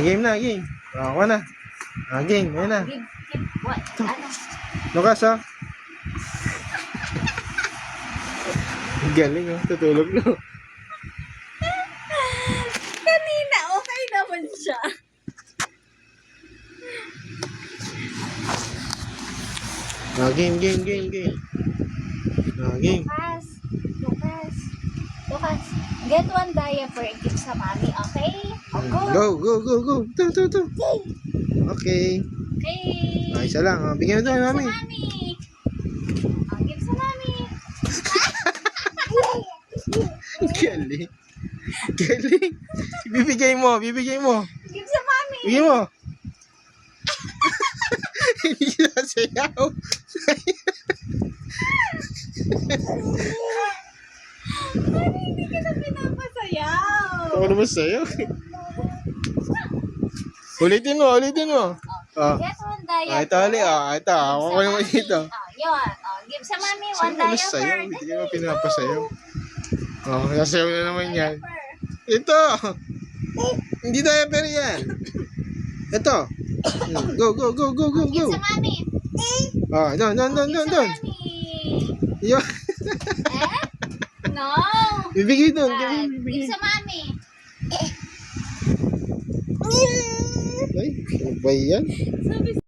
Game na, game. Ako na. Game, ayun na. What? Ano? Lukas, ha? Galing, oh. Tutulog na. Kanina, okay naman siya. Game. Game. Lucas, get one diaper and give sa mommy, okay? Go. To. Okay. Okay. Isa lang. Bigyan mo ito, mami. Sa mommy. Give sa mommy. Galing. Bibigay mo. Give sa mommy. Bigyan mo. Hindi siya sayaw. Hindi ka na pinapasayaw. Ako naman sayaw. Ulitin mo. Get one diaper. Ito ulit. Ito. Ako ko naman dito. Yun. Give sa mommy one Saan ka diaper. sayaw? Hindi ka naman pinapasayaw. Nasayaw na naman yan. Diaper. Ito. Hindi diaper yan. Ito. Go. Give sa mommy. Doon. Give sa mommy. Yun. No. Bibigay doon. Give sa mommy. Ay, ano ba yan? Sabi